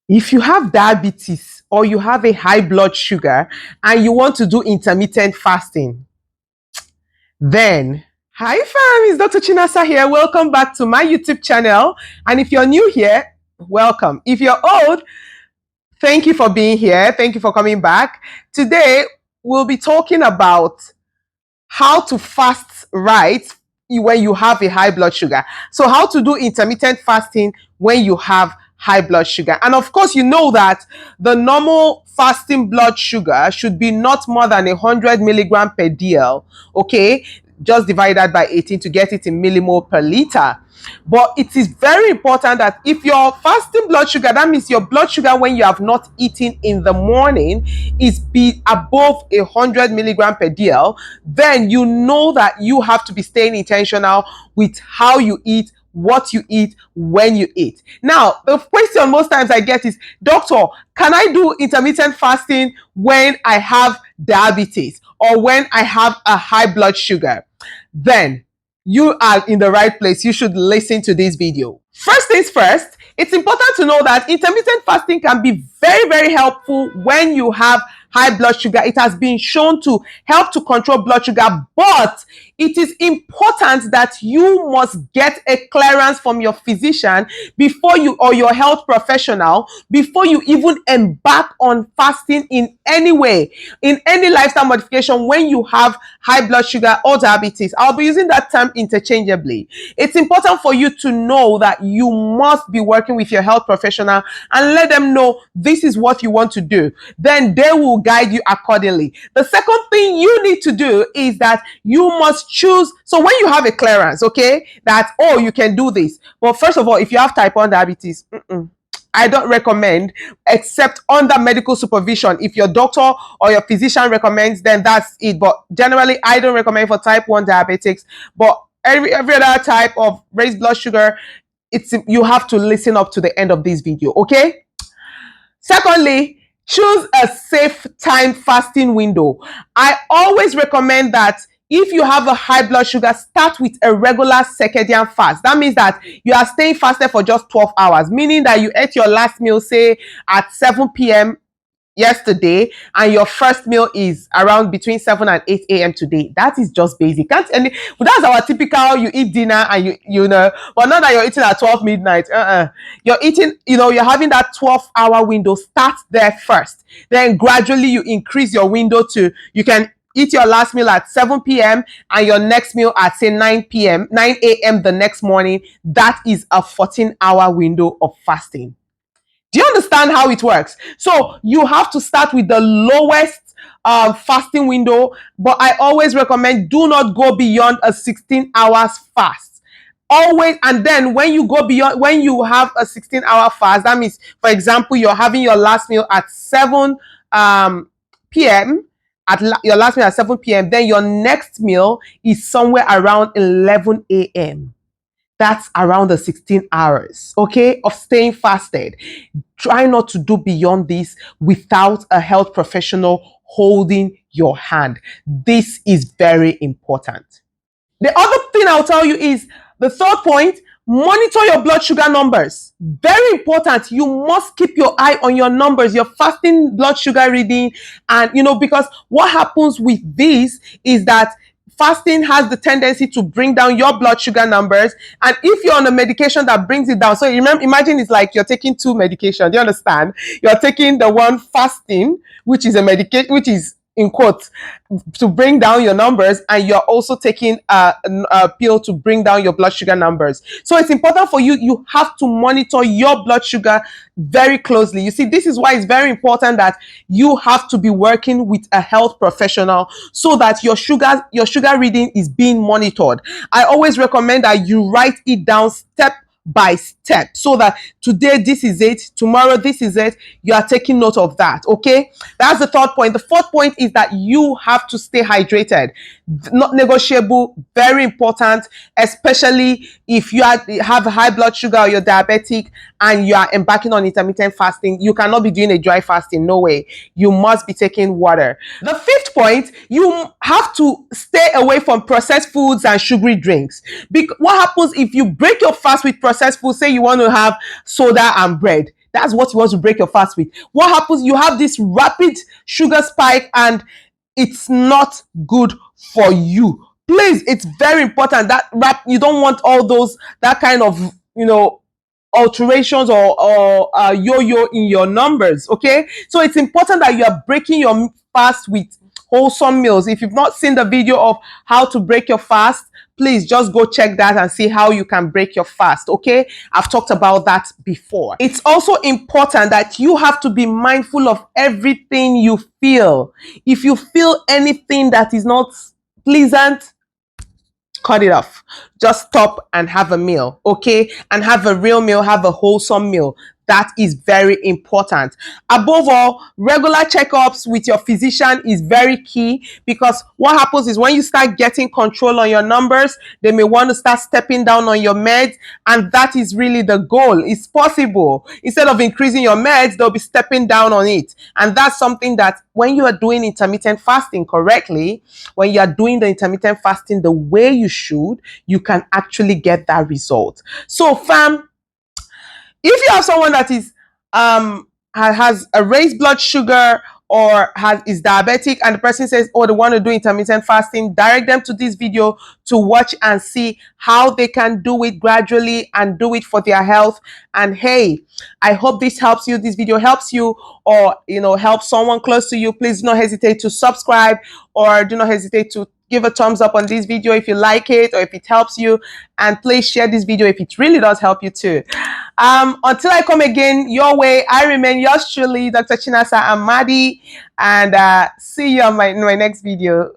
If you have diabetes or you have a high blood sugar and you want to do intermittent fasting, then hi fam, it's Dr. Chinasa here. Welcome back to my YouTube channel. And if you're new here, welcome. If you're old, thank you for being here. Thank you for coming back. Today, we'll be talking about how to fast right when you have a high blood sugar. So how to do intermittent fasting when you have high blood sugar. And of course, you know that the normal fasting blood sugar should be not more than 100 milligram per DL, okay? Just divided by 18 to get it in millimole per liter. But it is very important that if your fasting blood sugar, that means your blood sugar when you have not eaten in the morning, is be above 100 milligram per DL, then you know that you have to be staying intentional with how you eat, what you eat, when you eat. Now, the question most times I get is, doctor, can I do intermittent fasting when I have diabetes or when I have a high blood sugar? Then you are in the right place. You should listen to this video. First things first, it's important to know that intermittent fasting can be very, very helpful when you have high blood sugar. It has been shown to help to control blood sugar, but it is important that you must get a clearance from your physician before you or your health professional before you even embark on fasting in any way, in any lifestyle modification when you have high blood sugar or diabetes. I'll be using that term interchangeably. It's important for you to know that you must be working with your health professional and let them know this is what you want to do. Then they will guide you accordingly. The second thing you need to do is that you must choose. So when you have a clearance, okay, that, oh, you can do this. Well, first of all, if you have type 1 diabetes, I don't recommend, except under medical supervision. If your doctor or your physician recommends, then that's it. But generally, I don't recommend for type 1 diabetics. But every other type of raised blood sugar, you have to listen up to the end of this video, okay? Secondly, choose a safe time fasting window. I always recommend that if you have a high blood sugar, start with a regular circadian fast. That means that you are staying fasted for just 12 hours, meaning that you ate your last meal, say, at 7 p.m. yesterday, and your first meal is around between 7 and 8 a.m. today. That is just basic. That's our typical, you eat dinner and you know, but not that you're eating at 12 midnight. You're eating, you're having that 12-hour window. Start there first. Then gradually you increase your window to, you can eat your last meal at 7 p.m. and your next meal at, say, 9 a.m. the next morning. That is a 14-hour window of fasting. Do you understand how it works? So you have to start with the lowest fasting window, but I always recommend do not go beyond a 16 hours fast. Always. And then when you go beyond, when you have a 16-hour fast, that means, for example, you're having your last meal at 7 p.m., your last meal at 7 p.m., then your next meal is somewhere around 11 a.m. That's around the 16 hours, okay, of staying fasted. Try not to do beyond this without a health professional holding your hand. This is very important. The other thing I'll tell you is the third point, monitor your blood sugar numbers. Very important. You must keep your eye on your numbers, your fasting blood sugar reading. And, because what happens with this is that fasting has the tendency to bring down your blood sugar numbers. And if you're on a medication that brings it down, so imagine it's like you're taking two medications. Do you understand? You're taking the one fasting, which is a medication, which is in quotes, to bring down your numbers, and you're also taking a pill to bring down your blood sugar numbers. So it's important for you. You have to monitor your blood sugar very closely. You see, this is why it's very important that you have to be working with a health professional so that your sugar reading is being monitored. I always recommend that you write it down step by step, so that today this is it, tomorrow this is it. You are taking note of that, okay? That's the third point. The fourth point is that you have to stay hydrated. Not negotiable, very important, especially if you have high blood sugar or you're diabetic and you are embarking on intermittent fasting. You cannot be doing a dry fasting, no way. You must be taking water. The fifth point, you have to stay away from processed foods and sugary drinks. What happens if you break your fast with processed food? Say you want to have soda and bread, That's what you want to break your fast with. What happens? You have this rapid sugar spike and it's not good for you. Please, it's very important that you don't want all those, that kind of, alterations or yo-yo in your numbers. Okay, so it's important that you are breaking your fast with wholesome meals. If you've not seen the video of how to break your fast, please just go check that and see how you can break your fast. Okay, I've talked about that before. It's also important that you have to be mindful of everything you feel. If you feel anything that is not pleasant, cut it off. Just stop and have a meal, okay? And have a real meal, have a wholesome meal. That is very important. Above all, regular checkups with your physician is very key, because what happens is when you start getting control on your numbers, they may want to start stepping down on your meds, and that is really the goal. It's possible. Instead of increasing your meds, they'll be stepping down on it. And that's something that when you are doing intermittent fasting correctly, when you are doing the intermittent fasting the way you should, you can actually get that result. So fam, if you have someone that is has a raised blood sugar or is diabetic, and the person says, oh, they want to do intermittent fasting, direct them to this video to watch and see how they can do it gradually and do it for their health. And hey, I hope this helps you, this video helps you, or helps someone close to you. Please do not hesitate to subscribe, or do not hesitate to give a thumbs up on this video if you like it or if it helps you, and please share this video if it really does help you too. Until I come again your way, I remain yours truly, Dr. Chinasa Amadi, and see you on my next video.